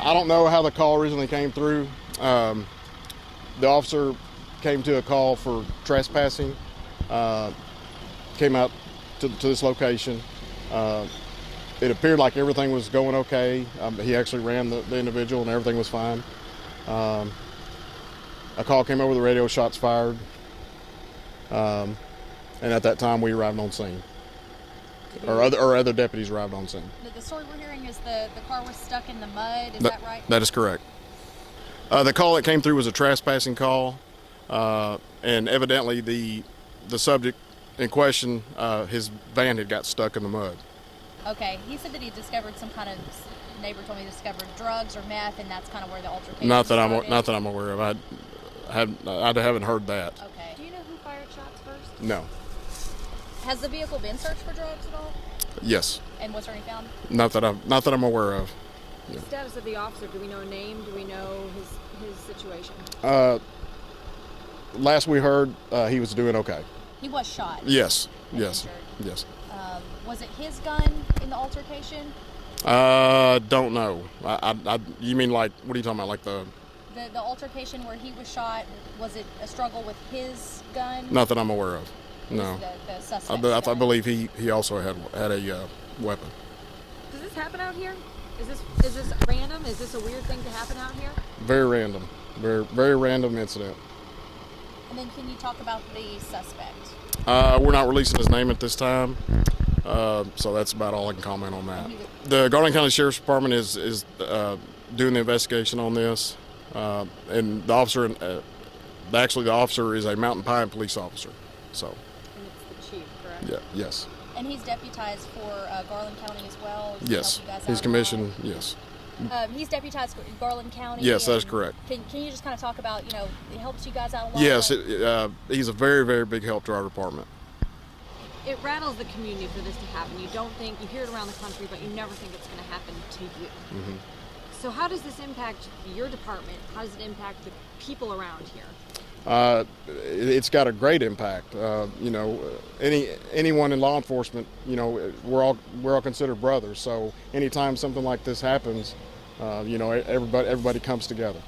I don't know how the call originally came through. The officer came to a call for trespassing, came out to this location. It appeared like everything was going okay. He actually ran the individual and everything was fine. A call came over the radio, shots fired. And at that time we arrived on scene. Or other deputies arrived on scene. The story we're hearing is the car was stuck in the mud, is that right? That is correct. The call that came through was a trespassing call, and evidently the subject in question, his van had got stuck in the mud. Okay, he said that he discovered some kind of, neighbor told me he discovered drugs or meth, and that's kind of where the altercation Not that started. I'm aware of. I haven't heard that. Okay. Do you know who fired shots first? No. Has the vehicle been searched for drugs at all? Yes. And was there any found? Not that I'm aware of. The status of the officer, do we know a name? Do we know his situation? Last we heard, he was doing okay. He was shot. Yes. And Yes. injured. Yes. Was it his gun in the altercation? Don't know. You mean like, what are you talking about? Like the altercation where he was shot, was it a struggle with his gun? Not that I'm aware of. No. The suspect's I gun? believe he also had a weapon. Does this happen out here? Is this random? Is this a weird thing to happen out here? Very random. Very random incident. And then can you talk about the suspect? We're not releasing his name at this time, so that's about all I can comment on that. The Garland County Sheriff's Department is doing the investigation on this, and the officer, actually the officer is a Mountain Pine police officer. So. And it's the chief, correct? Yeah. Yes. And he's deputized for Garland County as well? Yes. He's commissioned. Yes. He's deputized for Garland County? Yes, that is correct. Can you just kind of talk about, it helps you guys out a lot? Yes, he's a very, very big help to our department. It rattles the community for this to happen. You hear it around the country, but you never think it's going to happen to you. Mm-hmm. So how does this impact your department? How does it impact the people around here? It's got a great impact. Anyone in law enforcement, we're all considered brothers. So anytime something like this happens, everybody comes together.